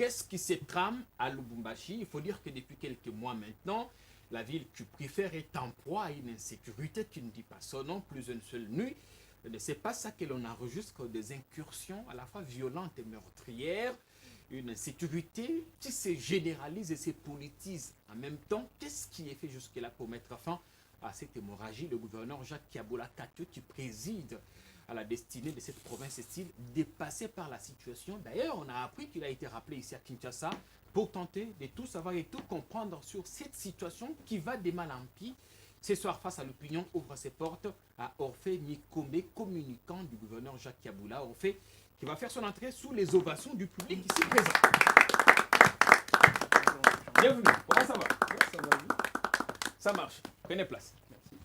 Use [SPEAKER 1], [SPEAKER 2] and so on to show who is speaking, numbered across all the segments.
[SPEAKER 1] Qu'est-ce qui se trame à Lubumbashi? Il faut dire que depuis quelques mois maintenant, la ville que tu préfères est en proie à une insécurité qui ne dit pas son nom, plus une seule nuit. C'est pas ça que l'on enregistre des incursions à la fois violentes et meurtrières, une insécurité qui se généralise et se politise en même temps. Qu'est-ce qui est fait jusque-là pour mettre fin à cette hémorragie? Le gouverneur Jacques Kiaboula Katio, qui préside à la destinée de cette province, est-il dépassé par la situation? D'ailleurs, on a appris qu'il a été rappelé ici à Kinshasa pour tenter de tout savoir et tout comprendre sur cette situation qui va de mal en pis. Ce soir, face à l'opinion, ouvre ses portes à Orphée Mikombe, communicant du gouverneur Jacques Kiaboula. Orphée qui va faire son entrée sous les ovations du public ici présent. Bienvenue, comment ça va?
[SPEAKER 2] Ça va bien.
[SPEAKER 1] Ça marche, prenez place.
[SPEAKER 2] Merci.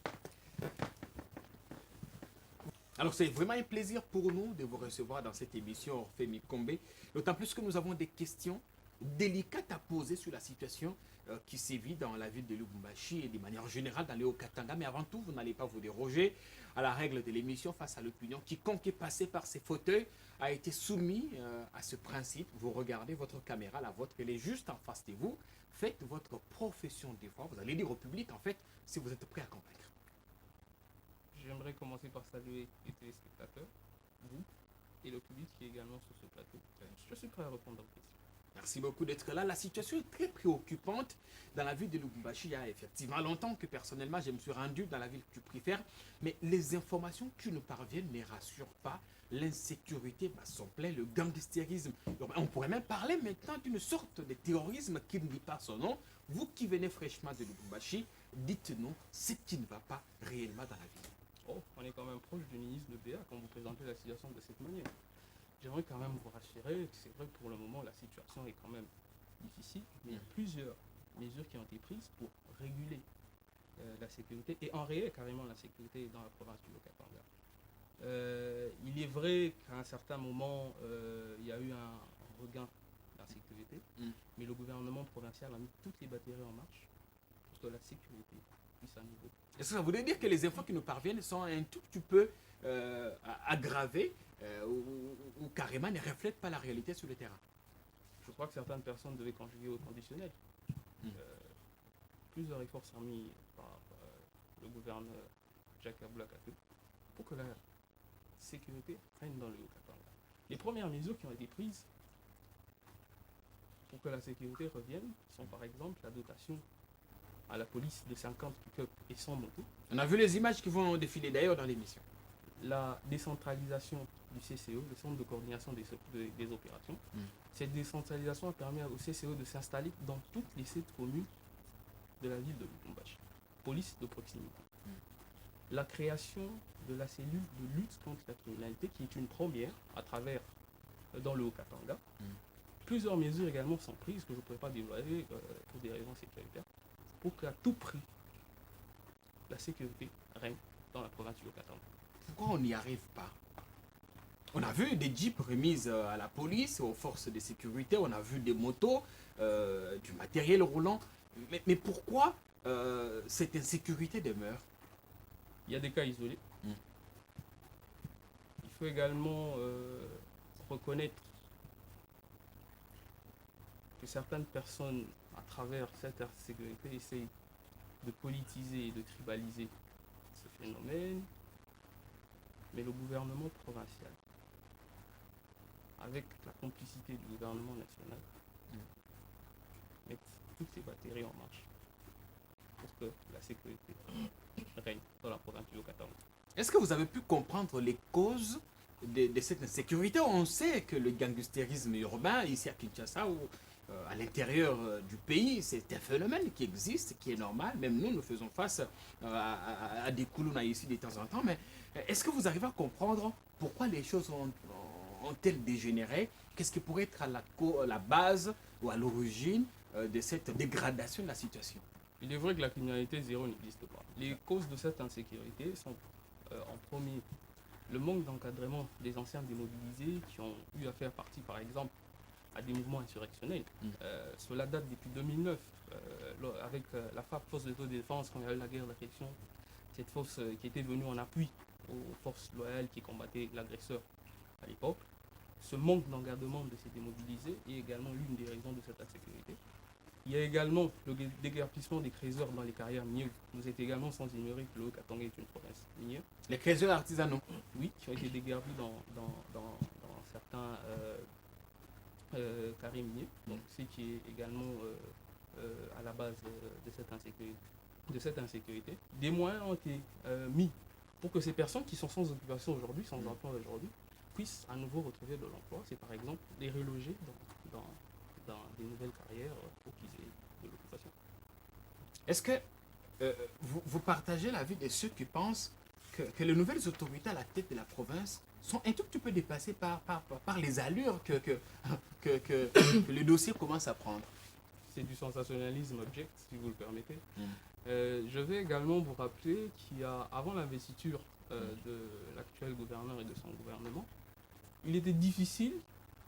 [SPEAKER 1] Alors c'est vraiment un plaisir pour nous de vous recevoir dans cette émission Orphée Mikombe, d'autant plus que nous avons des questions délicates à poser sur la situation qui sévit dans la ville de Lubumbashi et de manière générale dans le Haut-Katanga. Mais avant tout, vous n'allez pas vous déroger à la règle de l'émission face à l'opinion. Quiconque est passé par ces fauteuils a été soumis à ce principe. Vous regardez votre caméra, la vôtre, elle est juste en face de vous. Faites votre profession de foi. Vous allez dire au public, en fait, si vous êtes prêt à convaincre.
[SPEAKER 2] J'aimerais commencer par saluer les téléspectateurs, vous et le public qui est également sur ce plateau. Je suis prêt à répondre aux questions.
[SPEAKER 1] Merci beaucoup d'être là. La situation est très préoccupante dans la ville de Lubumbashi. Il y a effectivement longtemps que personnellement je me suis rendu dans la ville que tu préfères, mais les informations qui nous parviennent ne rassurent pas. L'insécurité son plein, le gangstérisme. On pourrait même parler maintenant d'une sorte de terrorisme qui ne dit pas son nom. Vous qui venez fraîchement de Lubumbashi, dites-nous ce qui ne va pas réellement dans la ville.
[SPEAKER 2] Oh, on est quand même proche du ministre de BA quand vous présentez la situation de cette manière. J'aimerais quand même vous rassurer, c'est vrai que pour le moment la situation est quand même difficile, mais il y a plusieurs mesures qui ont été prises pour réguler la sécurité et enrayer carrément la sécurité dans la province du Haut-Katanga. Il est vrai qu'à un certain moment, il y a eu un regain d'insécurité, mais le gouvernement provincial a mis toutes les batteries en marche pour que la sécurité puisse à nouveau.
[SPEAKER 1] Est-ce que ça voudrait dire que les infos qui nous parviennent sont un tout petit peu aggravées ou carrément ne reflètent pas la réalité sur le terrain?
[SPEAKER 2] Je crois que certaines personnes devaient conjuguer au conditionnel. Plusieurs efforts sont mis par le gouverneur Jacques Kiaboula Katio pour que la sécurité règne dans le Haut-Katanga. Les premières mesures qui ont été prises pour que la sécurité revienne sont par exemple la dotation à la police de 50 pick-up et 100 motos.
[SPEAKER 1] On a vu les images qui vont défiler d'ailleurs dans l'émission.
[SPEAKER 2] La décentralisation du CCO, le centre de coordination des opérations. Cette décentralisation a permis au CCO de s'installer dans toutes les 7 communes de la ville de Lubumbashi. Police de proximité. La création de la cellule de lutte contre la criminalité qui est une première à travers dans le Haut-Katanga. Plusieurs mesures également sont prises que je ne pourrais pas dévoiler pour des raisons sécuritaires pour qu'à tout prix la sécurité règne dans la province du Haut-Katanga.
[SPEAKER 1] Pourquoi on n'y arrive pas? On a vu des jeeps remises à la police, aux forces de sécurité, on a vu des motos, du matériel roulant. Mais pourquoi cette insécurité demeure?
[SPEAKER 2] Il y a des cas isolés. Il faut également reconnaître que certaines personnes, à travers cette insécurité, essayent de politiser et de tribaliser ce phénomène. Mais le gouvernement provincial, avec la complicité du gouvernement national, met toutes les batteries en marche pour que la sécurité règne dans la province du Haut-Katanga.
[SPEAKER 1] Est-ce que vous avez pu comprendre les causes de cette insécurité? On sait que le gangstérisme urbain, ici à Kinshasa ou à l'intérieur du pays, c'est un phénomène qui existe, qui est normal. Même nous faisons face à des coulounas ici de temps en temps. Mais est-ce que vous arrivez à comprendre pourquoi les choses ont-elles dégénéré? Qu'est-ce qui pourrait être à la base ou à l'origine de cette dégradation de la situation?
[SPEAKER 2] Il est vrai que la criminalité zéro n'existe pas. Les causes de cette insécurité sont en premier le manque d'encadrement des anciens démobilisés qui ont eu à faire partie par exemple à des mouvements insurrectionnels. Cela date depuis 2009 avec la FAP, Force d'autodéfense, quand il y a eu la guerre d'agression, cette force qui était venue en appui aux forces loyales qui combattaient l'agresseur à l'époque. ce manque d'engagement de ces démobilisés est également l'une des raisons de cette insécurité. Il y a également le déguerpissement des trésors dans les carrières minières. Vous êtes également sans ignorer que le Haut-Katanga est une province minière.
[SPEAKER 1] Les trésors artisanaux.
[SPEAKER 2] Oui, qui ont été déguerpis dans certains carrés miniers. Donc, ce qui est également à la base de cette insécurité. Des moyens ont été mis pour que ces personnes qui sont sans occupation aujourd'hui, sans emploi aujourd'hui, puissent à nouveau retrouver de l'emploi. C'est par exemple les reloger dans des nouvelles carrières pour qu'ils aient de l'occupation.
[SPEAKER 1] Est-ce que vous partagez l'avis de ceux qui pensent que les nouvelles autorités à la tête de la province sont un tout petit peu dépassées par les allures que le dossier commence à prendre?
[SPEAKER 2] C'est du sensationnalisme object, si vous le permettez. Je vais également vous rappeler qu'il y a, avant l'investiture de l'actuel gouverneur et de son gouvernement, il était difficile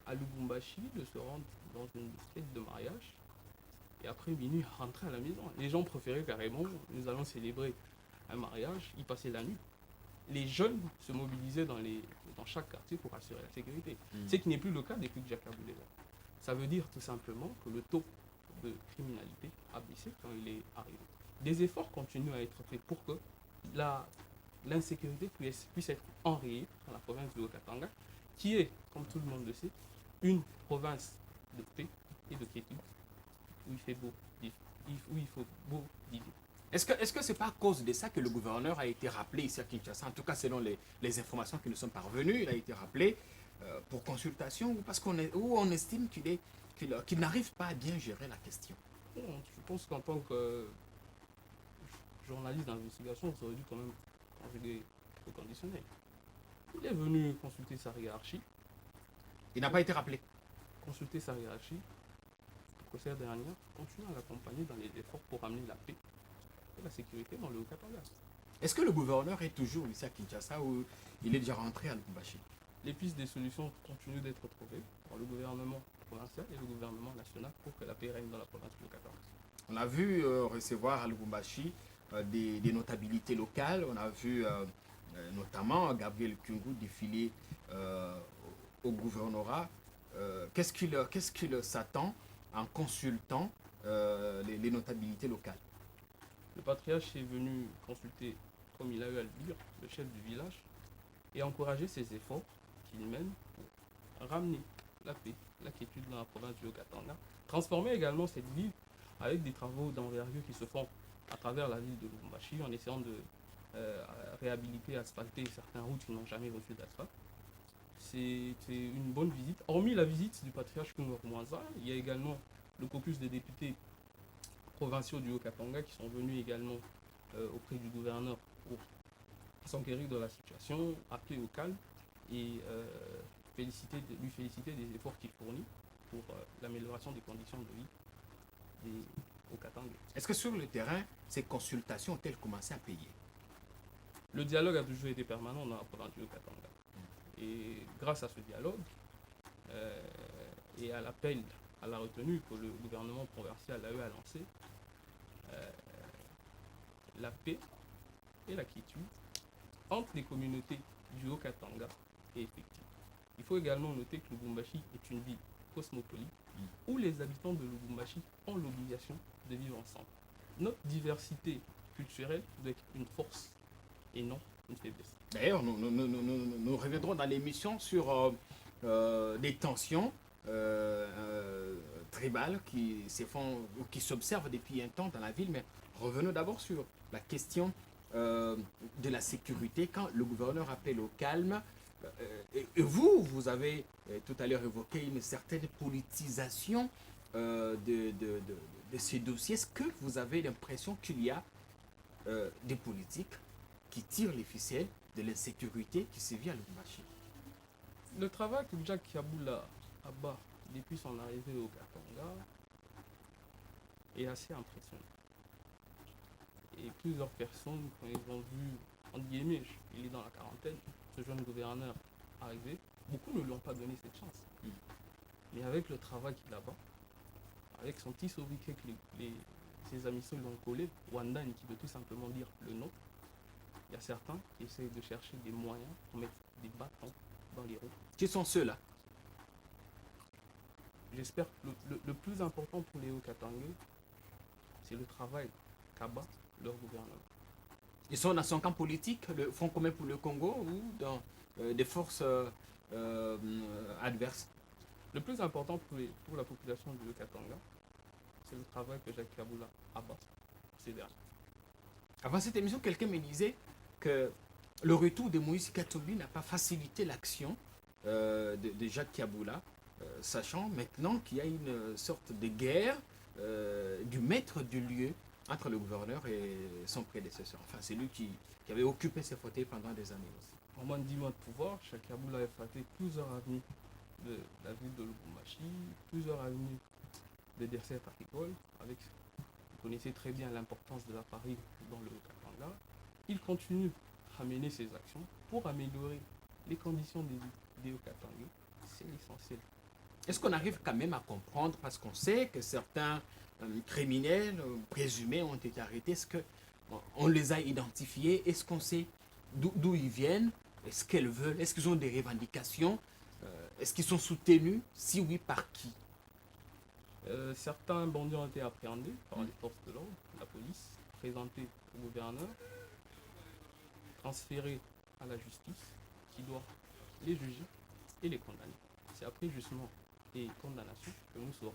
[SPEAKER 2] à Lubumbashi de se rendre dans une fête de mariage et après minuit rentrer à la maison. Les gens préféraient carrément, nous allons célébrer un mariage, y passer la nuit. Les jeunes se mobilisaient dans chaque quartier pour assurer la sécurité. Ce qui n'est plus le cas depuis que Jacques Aboulé est là. Ça veut dire tout simplement que le taux de criminalité a baissé quand il est arrivé. Des efforts continuent à être faits pour que l'insécurité puisse être enrayée dans la province du Haut-Katanga, qui est, comme tout le monde le sait, une province de paix et de quiétude, où il faut beau vivre.
[SPEAKER 1] Est-ce que c'est pas à cause de ça que le gouverneur a été rappelé ici à Kinshasa, en tout cas selon les informations qui nous sont parvenues, il a été rappelé pour consultation, ou parce on estime qu'il n'arrive pas à bien gérer la question?
[SPEAKER 2] Je pense qu'en tant que journaliste d'investigation, ça aurait dû quand même conjuguer le conditionnel. Il est venu consulter sa hiérarchie.
[SPEAKER 1] Il n'a pas été rappelé.
[SPEAKER 2] Consulter sa hiérarchie, pour que cette dernière continue à l'accompagner dans les efforts pour amener la paix et la sécurité dans le Haut-Katanga.
[SPEAKER 1] Est-ce que le gouverneur est toujours ici à Kinshasa ou il est déjà rentré à Lubumbashi?
[SPEAKER 2] Les pistes des solutions continuent d'être trouvées par le gouvernement provincial et le gouvernement national pour que la paix règne dans la province du Haut-Katanga.
[SPEAKER 1] On a vu recevoir à Lubumbashi des notabilités locales. On a vu notamment Gabriel Kyungu défiler au gouvernorat. Qu'est-ce qu'il s'attend en consultant les notabilités locales?
[SPEAKER 2] Le patriarche est venu consulter, comme il a eu à le dire, le chef du village et encourager ses efforts qu'il mène pour ramener la paix, la quiétude dans la province du Haut-Katanga. Transformer également cette ville avec des travaux d'envergure qui se font à travers la ville de Lubumbashi en essayant de réhabiliter, asphalter certaines routes qui n'ont jamais reçu d'asphalte. C'est une bonne visite. Hormis la visite du patriarche Kungor Mwanza, il y a également le caucus des députés provinciaux du Haut-Katanga qui sont venus également auprès du gouverneur pour s'enquérir de la situation, appeler au calme et lui féliciter des efforts qu'il fournit pour l'amélioration des conditions de vie des Haut-Katangais.
[SPEAKER 1] Est-ce que sur le terrain, ces consultations ont-elles commencé à payer?
[SPEAKER 2] Le dialogue a toujours été permanent dans la province du Haut-Katanga. Et grâce à ce dialogue et à l'appel à la retenue que le gouvernement provincial a eu à lancer, la paix et la quiétude entre les communautés du Haut-Katanga est effective. Il faut également noter que Lubumbashi est une ville cosmopolite où les habitants de Lubumbashi ont l'obligation de vivre ensemble. Notre diversité culturelle doit être une force et non une faiblesse.
[SPEAKER 1] D'ailleurs, nous reviendrons dans l'émission sur des tensions tribales qui s'observent depuis un temps dans la ville, mais revenons d'abord sur la question de la sécurité quand le gouverneur appelle au calme. Et vous avez tout à l'heure évoqué une certaine politisation de ces dossiers. Est-ce que vous avez l'impression qu'il y a des politiques qui tirent les ficelles de l'insécurité qui sévit à Lubumbashi?
[SPEAKER 2] Le travail que Jacques Kaboula abat depuis son arrivée au Katanga est assez impressionnant. Et plusieurs personnes, quand ils ont vu, entre guillemets, il est dans la quarantaine, ce jeune gouverneur arrivé, beaucoup ne lui ont pas donné cette chance. Mais avec le travail qu'il abat, avec son petit sobriquet que ses amis lui ont collé, Wandan, qui veut tout simplement dire le nom, il y a certains qui essayent de chercher des moyens pour mettre des bâtons dans les roues.
[SPEAKER 1] Qui sont ceux-là?
[SPEAKER 2] j'espère que le plus important pour les Haut-Katangais, c'est le travail qu'abat leur gouvernement.
[SPEAKER 1] Ils sont dans son camp politique, le Front commun pour le Congo, ou dans des forces adverses?
[SPEAKER 2] Le plus important pour la population du Haut-Katanga, c'est le travail que Jacques Kaboula abat ces derniers.
[SPEAKER 1] Avant cette émission, quelqu'un me disait que le retour de Moïse Katumbi n'a pas facilité l'action de Jacques Kaboula, sachant maintenant qu'il y a une sorte de guerre du maître du lieu entre le gouverneur et son prédécesseur. Enfin, c'est lui qui avait occupé ses fauteuils pendant des années aussi.
[SPEAKER 2] En moins de 10 mois de pouvoir, Jacques Kaboula a effacé plusieurs avenues de la ville de Lubumbashi, plusieurs avenues de dessertes agricoles, avec, vous connaissez très bien l'importance de l'appareil dans le Haut-Katanga. Il continue à mener ses actions pour améliorer les conditions des Haut-Katangais. C'est l'essentiel.
[SPEAKER 1] Est-ce qu'on arrive quand même à comprendre, parce qu'on sait que certains criminels présumés ont été arrêtés, est-ce qu'on les a identifiés, est-ce qu'on sait d'où ils viennent, est-ce qu'elles veulent, est-ce qu'ils ont des revendications, est-ce qu'ils sont soutenus, si oui, par qui?
[SPEAKER 2] Certains bandits ont été appréhendés par les forces de l'ordre, la police, présentés au gouverneur, transférés à la justice, qui doit les juger et les condamner. C'est après jugement et condamnation que nous saurons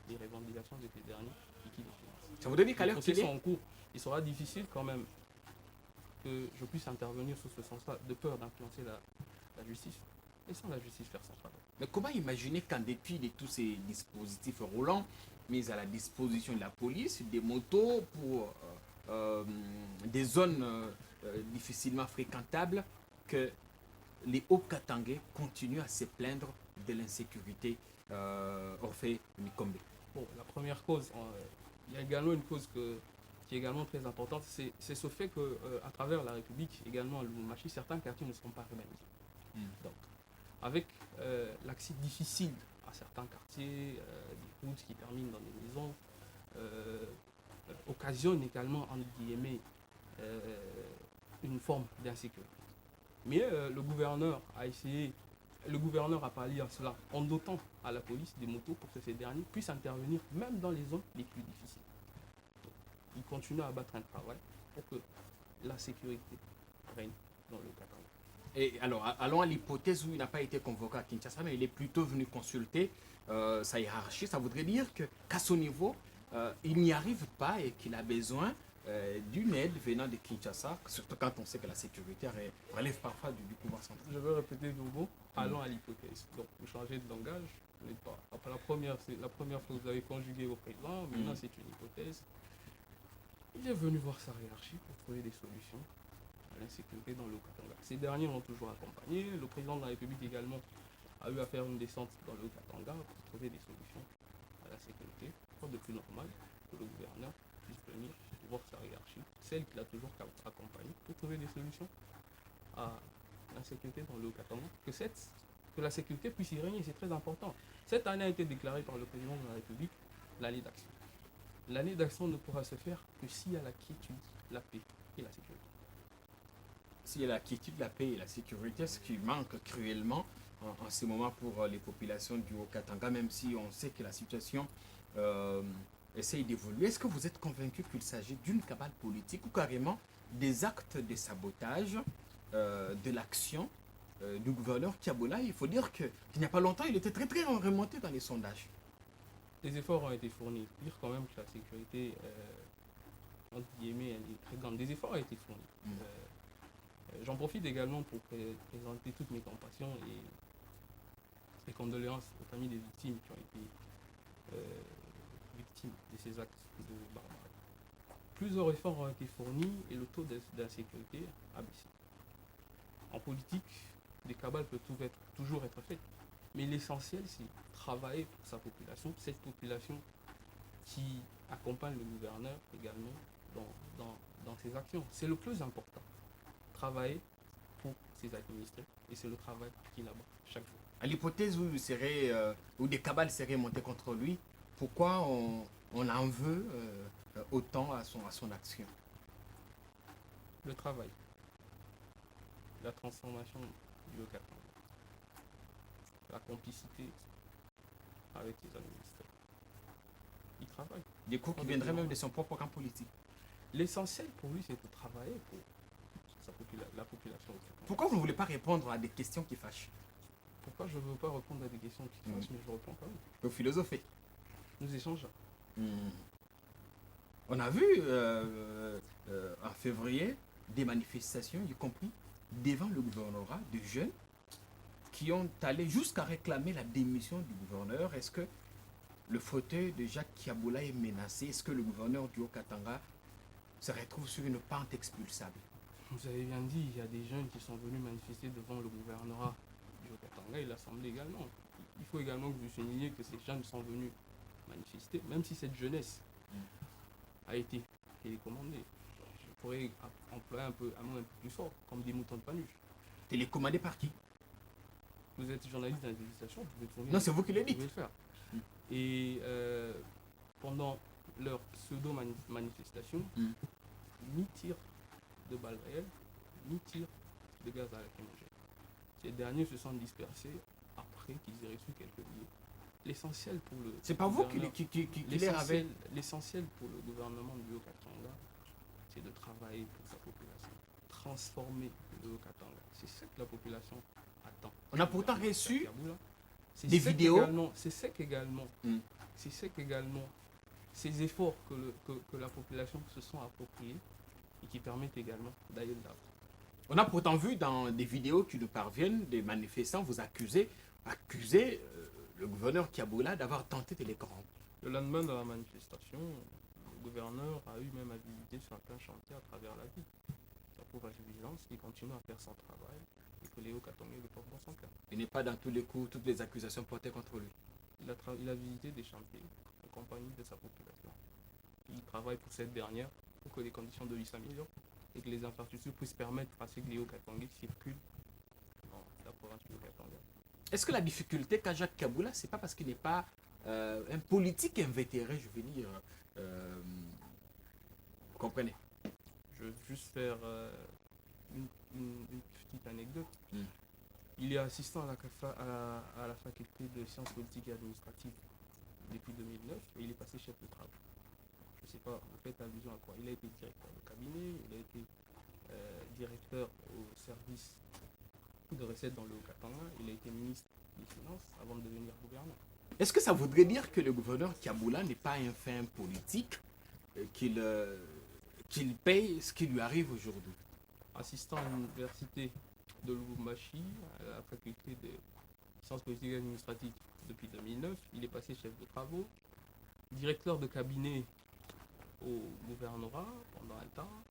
[SPEAKER 2] les revendications de ces derniers et qui les financent.
[SPEAKER 1] Ça voudrait dire qu'à
[SPEAKER 2] Les
[SPEAKER 1] l'heure qu'il
[SPEAKER 2] procès
[SPEAKER 1] est...
[SPEAKER 2] sont en cours. Il sera difficile quand même que je puisse intervenir sur ce sens-là, de peur d'influencer la justice. Laissons la justice faire son travail.
[SPEAKER 1] Mais comment imaginer qu'en dépit de tous ces dispositifs roulants mis à la disposition de la police, des motos pour des zones difficilement fréquentables, que les Hauts-Katangais continuent à se plaindre de l'insécurité Orphée Mikombe?
[SPEAKER 2] Bon, la première cause, il y a également une cause qui est également très importante, c'est ce fait qu'à travers la République, également à Lubumbashi, certains quartiers ne seront pas urbanisés. Donc, avec l'accès difficile à certains quartiers, des routes qui terminent dans des maisons, occasionnent également, entre guillemets, une forme d'insécurité. Mais le gouverneur a pallié à cela en dotant à la police des motos pour que ces derniers puissent intervenir même dans les zones les plus difficiles. Donc, il continue à abattre un travail pour que la sécurité règne dans le Katanga.
[SPEAKER 1] Et alors, allons à l'hypothèse où il n'a pas été convoqué à Kinshasa, mais il est plutôt venu consulter sa hiérarchie. Ça voudrait dire qu'à son niveau, il n'y arrive pas et qu'il a besoin d'une aide venant de Kinshasa, surtout quand on sait que la sécurité relève parfois du pouvoir central.
[SPEAKER 2] Je vais répéter de nouveau, allons à l'hypothèse. Donc, vous changez de langage, vous n'êtes pas. Après la première fois vous avez conjugué au président, maintenant c'est une hypothèse. Il est venu voir sa hiérarchie pour trouver des solutions à l'insécurité dans le Katanga. Ces derniers l'ont toujours accompagné. Le président de la République également a eu à faire une descente dans le Katanga pour trouver des solutions à la sécurité. Quoi de plus normal que le gouverneur puisse venir voir sa hiérarchie, celle qu'il a toujours accompagnée, pour trouver des solutions à l'insécurité dans le Katanga. Que la sécurité puisse y régner, c'est très important. Cette année a été déclarée par le président de la République l'année d'action. L'année d'action ne pourra se faire que s'il y a la quiétude, la paix et la sécurité.
[SPEAKER 1] S'il y a la quiétude, la paix et la sécurité, ce qui manque cruellement en ce moment pour les populations du Haut-Katanga, même si on sait que la situation essaye d'évoluer. Est-ce que vous êtes convaincu qu'il s'agit d'une cabale politique ou carrément des actes de sabotage de l'action du gouverneur Kaboula? Il faut dire qu'il n'y a pas longtemps, il était très très remonté dans les sondages.
[SPEAKER 2] Des efforts ont été fournis. Il faut dire quand même que la sécurité, entre guillemets, elle est très grande. Des efforts ont été fournis. J'en profite également pour présenter toutes mes compassions et condoléances aux familles des victimes qui ont été victimes de ces actes de barbarie. Plusieurs efforts ont été fournis et le taux d'insécurité a baissé. En politique, des cabales peuvent toujours être faites. Mais l'essentiel, c'est travailler pour sa population, cette population qui accompagne le gouverneur également dans ses actions. C'est le plus important. Travailler pour ses administrés. Et c'est le travail qu'il abat chaque jour.
[SPEAKER 1] À l'hypothèse où des cabales seraient montées contre lui, pourquoi on en veut autant à son action?
[SPEAKER 2] Le travail. La transformation du Haut-Katanga. La complicité avec ses administrés. Il travaille.
[SPEAKER 1] Des cours qui viendraient même de son propre camp politique.
[SPEAKER 2] L'essentiel pour lui, c'est de travailler pour la population.
[SPEAKER 1] Pourquoi vous ne voulez pas répondre à des questions qui fâchent?
[SPEAKER 2] Pourquoi je ne veux pas répondre à des questions qui fâchent, mais je réponds quand même.
[SPEAKER 1] Vous philosophez.
[SPEAKER 2] Nous échangeons.
[SPEAKER 1] On a vu en février des manifestations, y compris devant le gouvernorat, de jeunes qui ont allé jusqu'à réclamer la démission du gouverneur. Est-ce que le fauteuil de Jacques Kiaboula est menacé? Est-ce que le gouverneur du Haut-Katanga se retrouve sur une pente expulsable?
[SPEAKER 2] Vous avez bien dit, il y a des jeunes qui sont venus manifester devant le gouvernorat du Haut-Katanga et l'Assemblée également. Il faut également que vous souligniez que ces jeunes sont venus manifester, même si cette jeunesse a été télécommandée. Je pourrais employer un mot un peu plus fort, comme des moutons de Panuche.
[SPEAKER 1] Télécommandé par qui?
[SPEAKER 2] Vous êtes journaliste d'investigation, vous pouvez
[SPEAKER 1] Non, c'est vous qui le dites.
[SPEAKER 2] Vous pouvez le faire. Et pendant leur pseudo-manifestation, ni tir de balles réelles, ni tir de gaz à lacrymogène. Ces derniers se sont dispersés après qu'ils aient reçu quelques billets. L'essentiel pour le
[SPEAKER 1] C'est pas vous qui les avez.
[SPEAKER 2] L'essentiel pour le gouvernement du Haut-Katanga, c'est de travailler pour sa population, transformer le Haut-Katanga. C'est ce que la population attend.
[SPEAKER 1] On a pourtant reçu
[SPEAKER 2] c'est
[SPEAKER 1] des vidéos.
[SPEAKER 2] C'est ce qu'également, ces efforts que la population se sont appropriés et qui permettent également d'aller de l'avant.
[SPEAKER 1] On a pourtant vu dans des vidéos qui nous parviennent des manifestants vous accuser le gouverneur Kiaboula d'avoir tenté de les corrompre.
[SPEAKER 2] Le lendemain de la manifestation, le gouverneur a eu même à visiter certains chantiers à travers la ville. Ça prouve à l'évidence qu'il continue à faire son travail et que Léo Katongé le porte dans son cœur.
[SPEAKER 1] Il n'est pas dans tous les coups, toutes les accusations portées contre lui.
[SPEAKER 2] Il a visité des chantiers en compagnie de sa population. Il travaille pour cette dernière pour que les conditions de vie s'améliorent et que les infrastructures puissent permettre à ce que Léo Katongé circule dans la province du Katanga.
[SPEAKER 1] Est-ce que la difficulté qu'a Jacques Kiaboula, c'est pas parce qu'il n'est pas un politique invétéré, je veux dire, vous comprenez?
[SPEAKER 2] Je veux juste faire une petite anecdote. Il est assistant à la faculté de sciences politiques et administratives depuis 2009 et il est passé chef de travaux. Je ne sais pas, vous faites allusion à quoi? Il a été directeur de cabinet, il a été directeur au service de recettes dans le Haut-Katanga, il a été ministre des Finances avant de devenir gouverneur.
[SPEAKER 1] Est-ce que ça voudrait dire que le gouverneur Kiaboula n'est pas un fin politique, qu'il paye ce qui lui arrive aujourd'hui?
[SPEAKER 2] Assistant à l'université de Lubumbashi, à la faculté de sciences politiques et administratives depuis 2009, il est passé chef de travaux, directeur de cabinet au gouvernorat pendant un temps,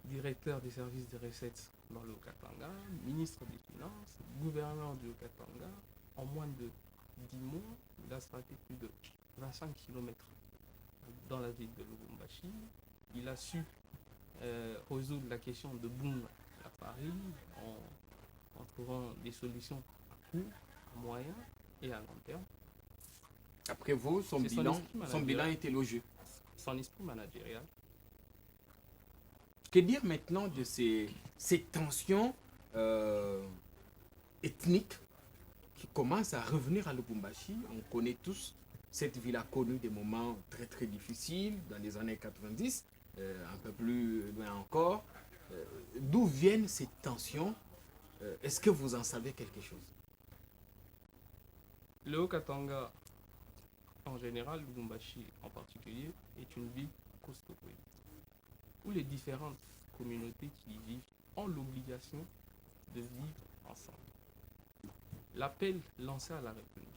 [SPEAKER 2] directeur des services des recettes dans le Haut-Katanga, ministre des Finances, gouverneur du Haut-Katanga. En moins de 10 mois, il a straté plus de 25 km dans la ville de Lubumbashi. Il a su résoudre la question de boom à Paris en trouvant des solutions à court, à moyen et à long terme.
[SPEAKER 1] Après vous, son bilan est élogieux.
[SPEAKER 2] Son esprit managérial.
[SPEAKER 1] Que dire maintenant de ces tensions ethniques qui commencent à revenir à Lubumbashi? On connaît tous, cette ville a connu des moments très très difficiles dans les années 90, un peu plus loin encore. D'où viennent ces tensions? Est-ce que vous en savez quelque chose?
[SPEAKER 2] Le Haut-Katanga, en général, Lubumbashi en particulier, est une ville cosmopolite, où les différentes communautés qui y vivent ont l'obligation de vivre ensemble. L'appel lancé à la République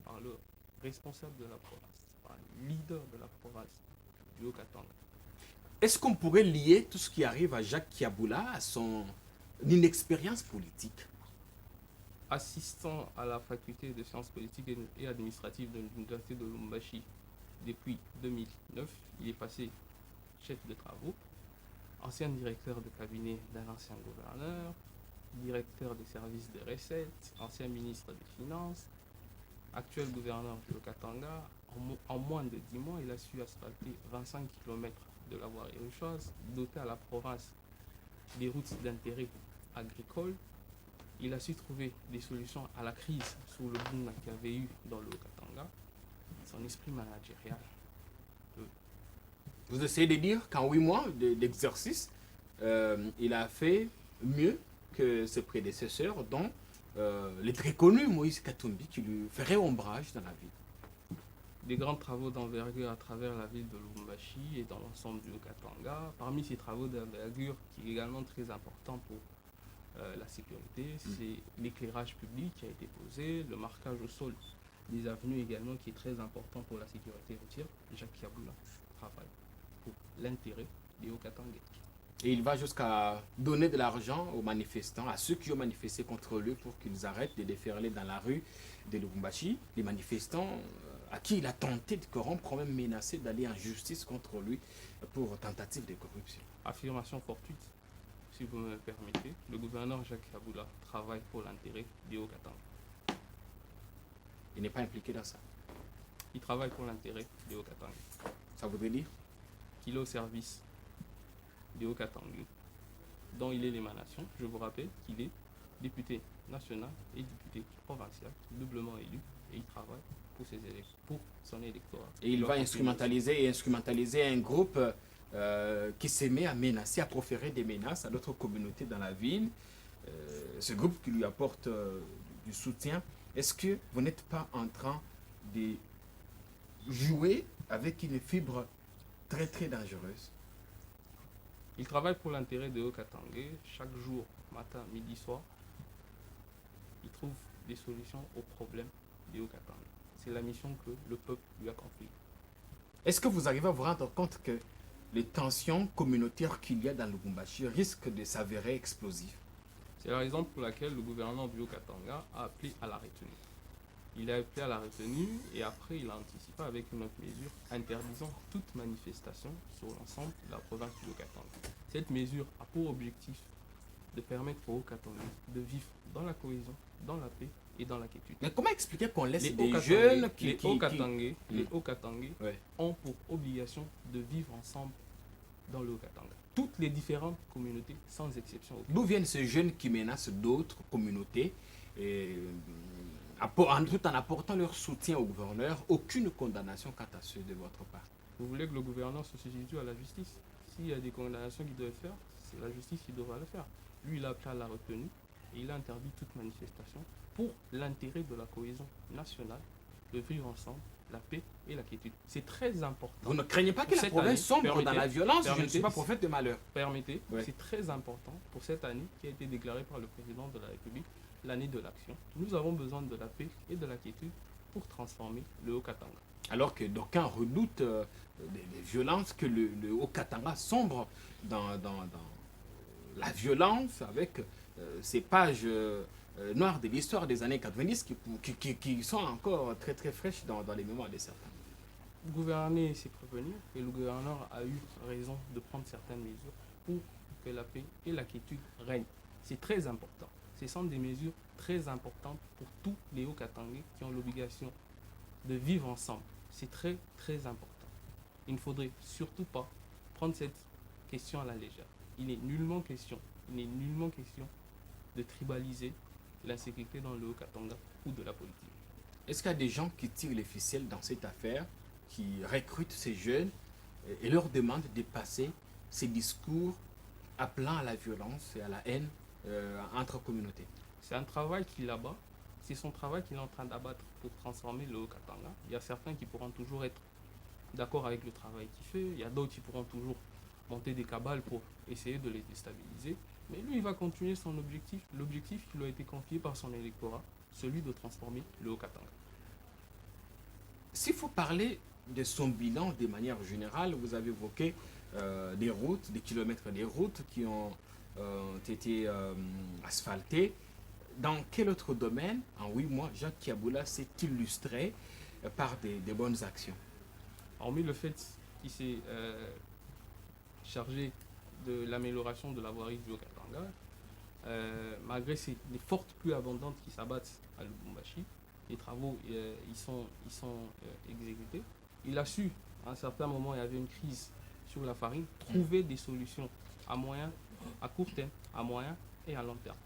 [SPEAKER 2] par le responsable de la province, par le leader de la province du Haut-Katanga.
[SPEAKER 1] Est-ce qu'on pourrait lier tout ce qui arrive à Jacques Kiaboula à son inexpérience politique?
[SPEAKER 2] Assistant à la faculté de sciences politiques et administratives de l'université de Lubumbashi depuis 2009, il est passé chef de travaux, ancien directeur de cabinet d'un ancien gouverneur, directeur des services des recettes, ancien ministre des Finances, actuel gouverneur du Haut-Katanga. En moins de 10 mois, il a su asphalter 25 km de la voirie rocheuse, doter à la province des routes d'intérêt agricole, Il a su trouver des solutions à la crise sous le boom qu'il y avait eu dans le Haut-Katanga. Son esprit managérial.
[SPEAKER 1] Vous essayez de dire qu'en 8 mois d'exercice, il a fait mieux que ses prédécesseurs, dont les très connus Moïse Katumbi, qui lui ferait ombrage dans la ville.
[SPEAKER 2] Des grands travaux d'envergure à travers la ville de Lubumbashi et dans l'ensemble du Haut-Katanga. Parmi ces travaux d'envergure, qui est également très important pour la sécurité, c'est l'éclairage public qui a été posé, le marquage au sol des avenues également, qui est très important pour la sécurité routière. Jacques Kiaboula travaille pour l'intérêt des Haut-Katangais.
[SPEAKER 1] Et il va jusqu'à donner de l'argent aux manifestants, à ceux qui ont manifesté contre lui pour qu'ils arrêtent de déferler dans la rue de Lubumbashi. Les manifestants à qui il a tenté de corrompre, ont même menacé d'aller en justice contre lui pour tentative de corruption.
[SPEAKER 2] Affirmation fortuite, si vous me permettez. Le gouverneur Jacques Kiaboula travaille pour l'intérêt des Haut-Katanga.
[SPEAKER 1] Il n'est pas impliqué dans ça.
[SPEAKER 2] Il travaille pour l'intérêt des Haut-Katanga.
[SPEAKER 1] Ça voudrait dire
[SPEAKER 2] qu'il est au service des Haut-Katanga, dont il est l'émanation. Je vous rappelle qu'il est député national et député provincial, doublement élu, et il travaille pour son électorat.
[SPEAKER 1] Et il va instrumentaliser un groupe qui se met à menacer, à proférer des menaces à d'autres communautés dans la ville. Ce groupe qui lui apporte du soutien. Est-ce que vous n'êtes pas en train de jouer avec une fibre très très dangereuse?
[SPEAKER 2] Il travaille pour l'intérêt de Haut-Katanga. Chaque jour, matin, midi, soir, il trouve des solutions aux problèmes des Haut-Katanga. C'est la mission que le peuple lui a confiée.
[SPEAKER 1] Est-ce que vous arrivez à vous rendre compte que les tensions communautaires qu'il y a dans le Lubumbashi risquent de s'avérer explosives?
[SPEAKER 2] C'est la raison pour laquelle le gouvernement du Haut-Katanga a appelé à la retenue. Il a appelé à la retenue et après il a anticipé avec une autre mesure interdisant toute manifestation sur l'ensemble de la province du Haut-Katanga. Cette mesure a pour objectif de permettre aux Haut-Katangais de vivre dans la cohésion, dans la paix et dans la quiétude.
[SPEAKER 1] Mais comment expliquer qu'on laisse des jeunes qui...
[SPEAKER 2] Les Haut-Katangais ont pour obligation de vivre ensemble dans le Haut-Katanga. Toutes les différentes communautés, sans exception.
[SPEAKER 1] D'où viennent ces jeunes qui menacent d'autres communautés tout en apportant leur soutien au gouverneur? Aucune condamnation quant à ceux de votre part.
[SPEAKER 2] Vous voulez que le gouverneur se substitue à la justice? S'il y a des condamnations qu'il doit faire, c'est la justice qui devra le faire. Lui, il a appelé à la retenue et il a interdit toute manifestation pour l'intérêt de la cohésion nationale, de vivre ensemble, la paix et la quiétude. C'est très important.
[SPEAKER 1] Vous ne craignez pas que la province sombre dans la violence? Je ne suis pas prophète de malheur.
[SPEAKER 2] Permettez, c'est très important pour cette année qui a été déclarée par le président de la République, l'année de l'action. Nous avons besoin de la paix et de la quiétude pour transformer le Haut-Katanga.
[SPEAKER 1] Alors que d'aucuns redoutent des violences, que le Haut-Katanga sombre dans la violence avec ces pages noires de l'histoire des années 90 qui sont encore très très fraîches dans les mémoires de certains.
[SPEAKER 2] Gouverner, c'est prévenir, et le gouverneur a eu raison de prendre certaines mesures pour que la paix et la quiétude règnent. C'est très important. Ce sont des mesures très importantes pour tous les Hauts-Katangais qui ont l'obligation de vivre ensemble. C'est très très important. Il ne faudrait surtout pas prendre cette question à la légère. Il n'est nullement question de tribaliser l'insécurité dans le Haut-Katanga ou de la politique.
[SPEAKER 1] Est-ce qu'il y a des gens qui tirent les ficelles dans cette affaire, qui recrutent ces jeunes et leur demandent de passer ces discours appelant à la violence et à la haine entre communautés?
[SPEAKER 2] C'est un travail qu'il abat. C'est son travail qu'il est en train d'abattre pour transformer le Haut-Katanga. Il y a certains qui pourront toujours être d'accord avec le travail qu'il fait. Il y a d'autres qui pourront toujours monter des cabales pour essayer de les déstabiliser. Mais lui, il va continuer son objectif, l'objectif qui lui a été confié par son électorat, celui de transformer le Haut-Katanga.
[SPEAKER 1] S'il faut parler de son bilan de manière générale, vous avez évoqué des routes, des kilomètres des routes qui ont été asphaltées. Dans quel autre domaine, en 8 mois, Jacques Kiaboula s'est illustré par des bonnes actions?
[SPEAKER 2] Hormis le fait qu'il s'est chargé de l'amélioration de la voirie du Haut-Katanga, malgré les fortes pluies abondantes qui s'abattent à Lubumbashi, les travaux ils sont exécutés. Il a su, à un certain moment, il y avait une crise sur la farine, trouver des solutions à court terme, à moyen et à long terme.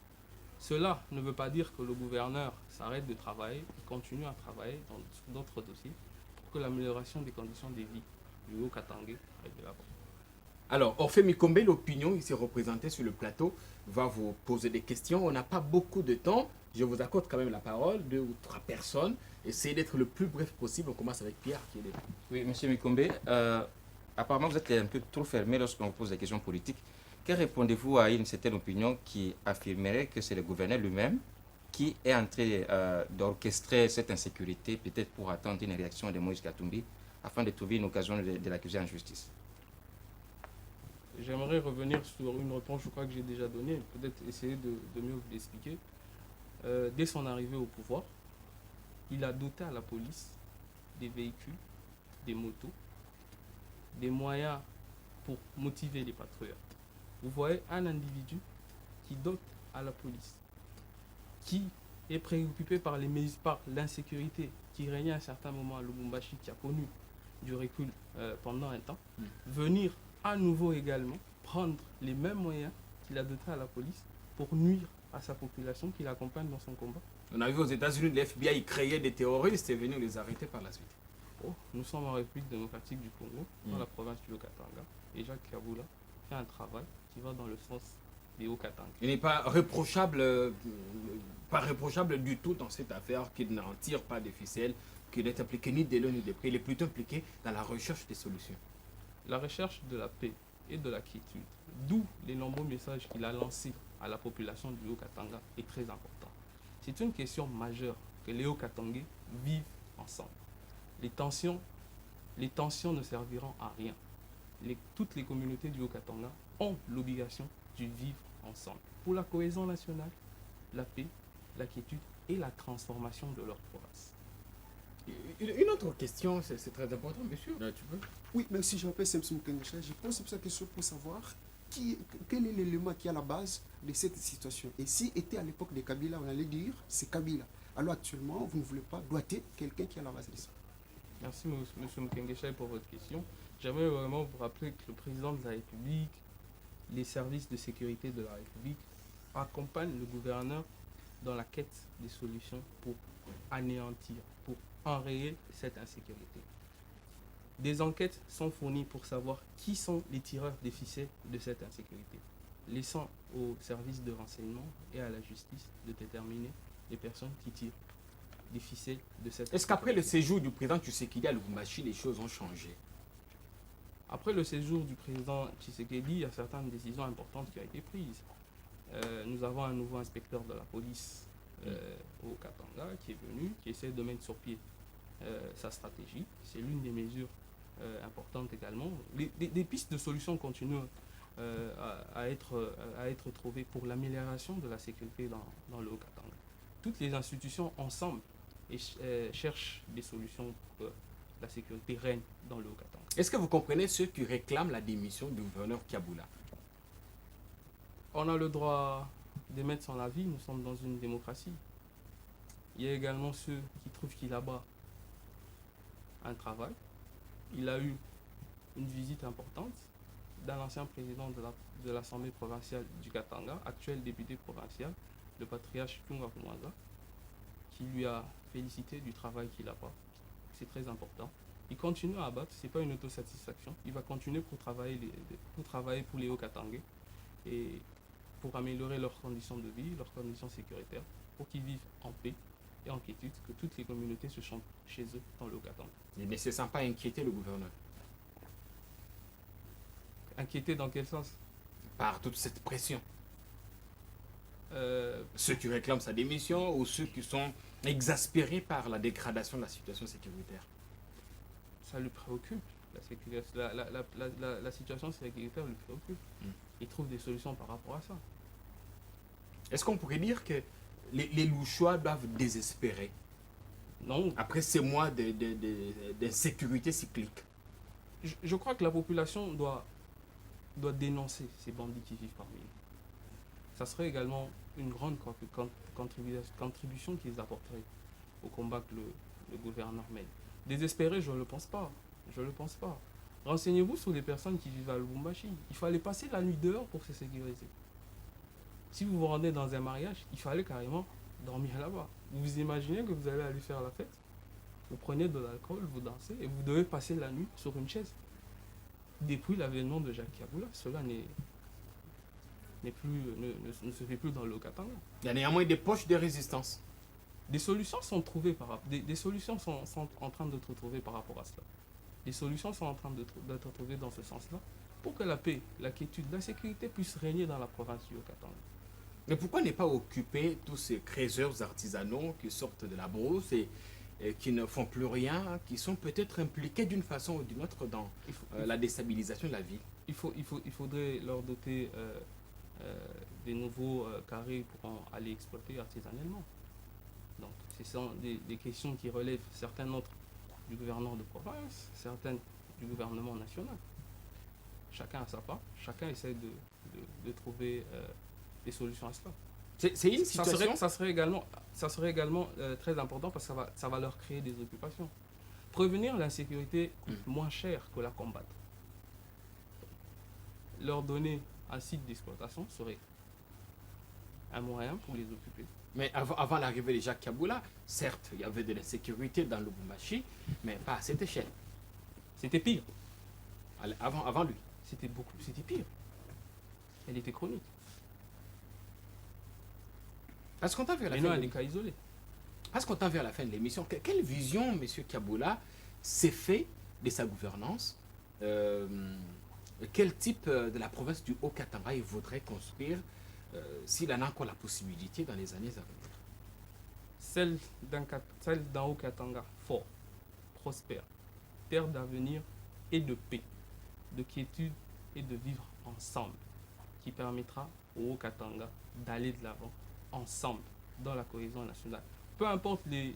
[SPEAKER 2] Cela ne veut pas dire que le gouverneur s'arrête de travailler et continue à travailler sur d'autres dossiers pour que l'amélioration des conditions de vie du Haut-Katanga aille de l'avant.
[SPEAKER 1] Alors, Orphée Mikombe, l'opinion ici représentée sur le plateau, va vous poser des questions. On n'a pas beaucoup de temps. Je vous accorde quand même la parole, 2 ou 3 personnes. Essayez d'être le plus bref possible. On commence avec Pierre qui est là.
[SPEAKER 3] Oui, monsieur Mikombe, apparemment vous êtes un peu trop fermé lorsqu'on vous pose des questions politiques. Que répondez-vous à une certaine opinion qui affirmerait que c'est le gouverneur lui-même qui est en train d'orchestrer cette insécurité, peut-être pour attendre une réaction de Moïse Katumbi, afin de trouver une occasion de l'accuser en justice?
[SPEAKER 2] J'aimerais revenir sur une réponse, je crois que j'ai déjà donnée, peut-être essayer de mieux vous l'expliquer. Dès son arrivée au pouvoir, il a doté à la police des véhicules, des motos, des moyens pour motiver les patrouilleurs. Vous voyez un individu qui dote à la police, qui est préoccupé par l'insécurité qui régnait à un certain moment à Lubumbashi, qui a connu du recul pendant un temps, venir à nouveau également prendre les mêmes moyens qu'il a dotés à la police pour nuire à sa population qui l'accompagne dans son combat.
[SPEAKER 1] On a vu aux États-Unis, le FBI créait des terroristes et venait les arrêter par la suite.
[SPEAKER 2] Nous sommes en République démocratique du Congo, dans la province du Haut-Katanga, et Jacques Kabila fait un travail qui va dans le sens des Hauts-Katanga.
[SPEAKER 1] Il n'est pas réprochable du tout dans cette affaire, qu'il n'en tire pas des ficelles, qu'il n'est impliqué ni de l'un ni de près. Il est plutôt impliqué dans la recherche des solutions.
[SPEAKER 2] La recherche de la paix et de la quiétude, d'où les nombreux messages qu'il a lancés à la population du Haut-Katanga, est très important. C'est une question majeure que les Hauts-Katangais vivent ensemble. Les tensions ne serviront à rien. Toutes les communautés du Haut-Katanga ont l'obligation de vivre ensemble pour la cohésion nationale, la paix, la quiétude et la transformation de leur province.
[SPEAKER 1] Une autre question, c'est très important, monsieur. Là, tu peux.
[SPEAKER 4] Oui, merci, je m'appelle Samson Kengecha. Je pose cette question pour savoir quel est l'élément qui est à la base de cette situation. Et si était à l'époque de Kabila, on allait dire c'est Kabila. Alors actuellement, vous ne voulez pas doiter quelqu'un qui est à la base de ça.
[SPEAKER 2] Merci, M. Mkengesha, pour votre question. J'aimerais vraiment vous rappeler que le président de la République, les services de sécurité de la République accompagnent le gouverneur dans la quête des solutions pour anéantir, pour enrayer cette insécurité. Des enquêtes sont fournies pour savoir qui sont les tireurs des ficelles de cette insécurité, laissant aux services de renseignement et à la justice de déterminer les personnes qui tirent des ficelles de cette insécurité.
[SPEAKER 1] Est-ce qu'après le séjour du président Tshisekedi à Lubumbashi, les choses ont changé?
[SPEAKER 2] Après le séjour du président Tshisekedi, il y a certaines décisions importantes qui ont été prises. Nous avons un nouveau inspecteur de la police au Katanga qui est venu, qui essaie de mettre sur pied sa stratégie. C'est l'une des mesures importantes également. Des pistes de solutions continuent à être trouvées pour l'amélioration de la sécurité dans le Haut-Katanga. Toutes les institutions ensemble cherchent des solutions pour que la sécurité règne dans le Haut-Katanga.
[SPEAKER 1] Est-ce que vous comprenez ceux qui réclament la démission du gouverneur Kabila?
[SPEAKER 2] On a le droit d'émettre son avis, nous sommes dans une démocratie. Il y a également ceux qui trouvent qu'il abat un travail. Il a eu une visite importante d'un ancien président de l'Assemblée provinciale du Katanga, actuel député provincial, le patriarche Tunga Kumwaza, qui lui a félicité du travail qu'il a fait. C'est très important. Il continue à abattre, ce n'est pas une autosatisfaction. Il va continuer pour travailler pour les Hauts-Katangais et pour améliorer leurs conditions de vie, leurs conditions sécuritaires, pour qu'ils vivent en paix et en quiétude, que toutes les communautés se sentent chez eux dans le Haut-Katanga.
[SPEAKER 1] Il ne se sent pas inquiété, le gouverneur?
[SPEAKER 2] Inquiété dans quel sens?
[SPEAKER 1] Par toute cette pression. Ceux qui réclament sa démission ou ceux qui sont exaspérés par la dégradation de la situation sécuritaire?
[SPEAKER 2] Ça le préoccupe. La situation sécuritaire le préoccupe. Il trouve des solutions par rapport à ça.
[SPEAKER 1] Est-ce qu'on pourrait dire que les Louchois doivent désespérer
[SPEAKER 2] Non.
[SPEAKER 1] après ces mois d'insécurité cyclique?
[SPEAKER 2] Je crois que la population doit dénoncer ces bandits qui vivent parmi nous. Ça serait également une grande contribution qu'ils apporteraient au combat que le gouverneur mène. Désespéré, je ne le pense pas. Je ne le pense pas. Renseignez-vous sur les personnes qui vivent à Lubumbashi. Il fallait passer la nuit dehors pour se sécuriser. Si vous vous rendez dans un mariage, il fallait carrément dormir là-bas. Vous vous imaginez que vous allez aller faire la fête, vous prenez de l'alcool, vous dansez et vous devez passer la nuit sur une chaise. Depuis l'avènement de Jacques Kaboula, cela ne se fait plus dans le Katanga.
[SPEAKER 1] Il y a néanmoins des poches de résistance.
[SPEAKER 2] Des solutions sont trouvées des solutions sont en train d'être trouvées par rapport à cela. Des solutions sont en train d'être trouvées dans ce sens-là pour que la paix, la quiétude, la sécurité puissent régner dans la province du Haut-Katanga.
[SPEAKER 1] Mais pourquoi ne pas occuper tous ces créateurs artisanaux qui sortent de la brousse et qui ne font plus rien, qui sont peut-être impliqués d'une façon ou d'une autre dans la déstabilisation de la ville?
[SPEAKER 2] Il faudrait leur doter des nouveaux carrés pour aller exploiter artisanellement. Donc, ce sont des questions qui relèvent certaines autres du gouverneur de province, certaines du gouvernement national. Chacun a sa part, chacun essaie de trouver des solutions à cela.
[SPEAKER 1] C'est une situation...
[SPEAKER 2] Ça serait également très important parce que ça va leur créer des occupations. Prévenir l'insécurité coûte moins cher que la combattre. Leur donner un site d'exploitation serait un moyen pour les occuper.
[SPEAKER 1] Mais avant l'arrivée de Jacques Kaboula, certes, il y avait de l'insécurité dans Lubumbashi, mais pas à cette échelle.
[SPEAKER 2] C'était pire.
[SPEAKER 1] Avant lui.
[SPEAKER 2] C'était pire. Elle était chronique.
[SPEAKER 1] Parce qu'on t'a vu à la
[SPEAKER 2] Maintenant,
[SPEAKER 1] fin
[SPEAKER 2] elle
[SPEAKER 1] de
[SPEAKER 2] est cas isolé.
[SPEAKER 1] Parce qu'on t'a vu à la fin de l'émission, quelle vision M. Kaboula s'est fait de sa gouvernance? Quel type de la province du Haut-Katanga il voudrait construire s'il en a encore la possibilité dans les années à venir?
[SPEAKER 2] Celle d'un Haut-Katanga fort, prospère, terre d'avenir et de paix, de quiétude et de vivre ensemble, qui permettra au Haut-Katanga d'aller de l'avant ensemble dans la cohésion nationale. Peu importe les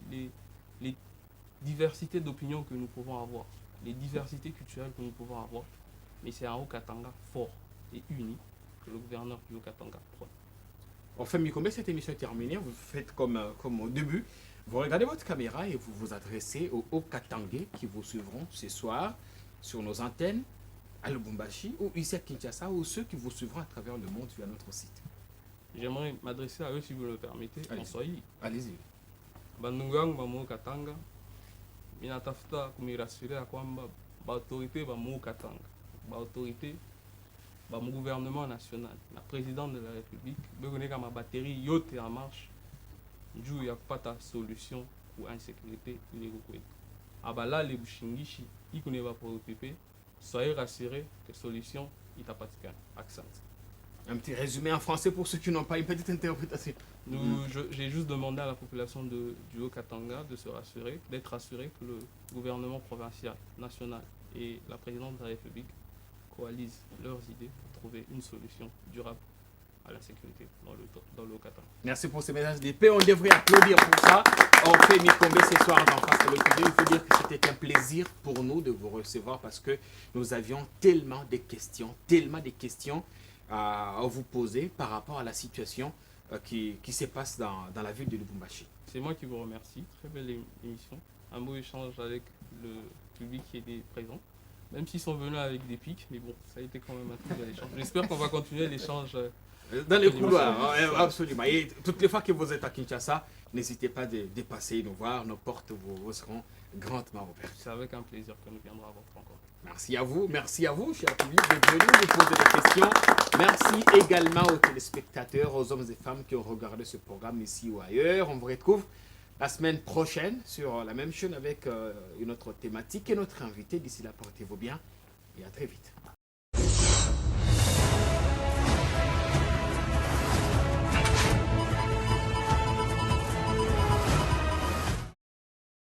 [SPEAKER 2] diversités d'opinions que nous pouvons avoir, les diversités culturelles que nous pouvons avoir, mais c'est un Haut-Katanga fort et uni que le gouverneur du Haut-Katanga prône.
[SPEAKER 1] Enfin, Mikombe, cette émission est terminée. Vous faites comme au début. Vous regardez votre caméra et vous vous adressez aux Haut-Katangais qui vous suivront ce soir sur nos antennes à Lubumbashi ou ici à Kinshasa, ou ceux qui vous suivront à travers le monde via notre site.
[SPEAKER 2] J'aimerais m'adresser à eux, si vous le permettez, en Swahili.
[SPEAKER 1] Allez-y.
[SPEAKER 2] Bandugu wangu ba Haut-Katanga, ninatafuta kumirasiria kwamba baautorité ba Haut-Katanga, baautorité ba gouvernement national, na président de la République, bekoneka ma batterie yote en marche, juu ya kupata solution pour insécurité ilego kwetu. Abala le bushingishi ikune ba préoccupé, soyez rassurés que solution itapatikana. Accent.
[SPEAKER 1] Un petit résumé en français pour ceux qui n'ont pas une petite interprétation.
[SPEAKER 2] J'ai juste demandé à la population du Haut-Katanga de se rassurer, d'être rassuré que le gouvernement provincial, national et la présidente de la République coalisent leurs idées pour trouver une solution durable à la sécurité dans le Haut-Katanga.
[SPEAKER 1] Merci pour ces messages de paix. On devrait applaudir pour ça. On fait Mikombe ce soir dans Face à l'Opinion. Il faut dire que c'était un plaisir pour nous de vous recevoir parce que nous avions tellement de questions à vous poser par rapport à la situation qui se passe dans la ville de Lubumbashi.
[SPEAKER 2] C'est moi qui vous remercie. Très belle émission. Un beau échange avec le public qui était présent. Même s'ils sont venus avec des pics, mais bon, ça a été quand même un très bel échange. J'espère qu'on va continuer l'échange.
[SPEAKER 1] Dans les couloirs, absolument. Et toutes les fois que vous êtes à Kinshasa, n'hésitez pas de passer nous voir. Nos portes vous seront grandement ouvertes.
[SPEAKER 2] C'est avec un plaisir que nous viendrons à votre rencontre.
[SPEAKER 1] Merci à vous, cher public, d'être venu nous poser des questions. Merci également aux téléspectateurs, aux hommes et femmes qui ont regardé ce programme ici ou ailleurs. On vous retrouve la semaine prochaine sur la même chaîne avec une autre thématique et notre invité. D'ici là, portez-vous bien et à très vite.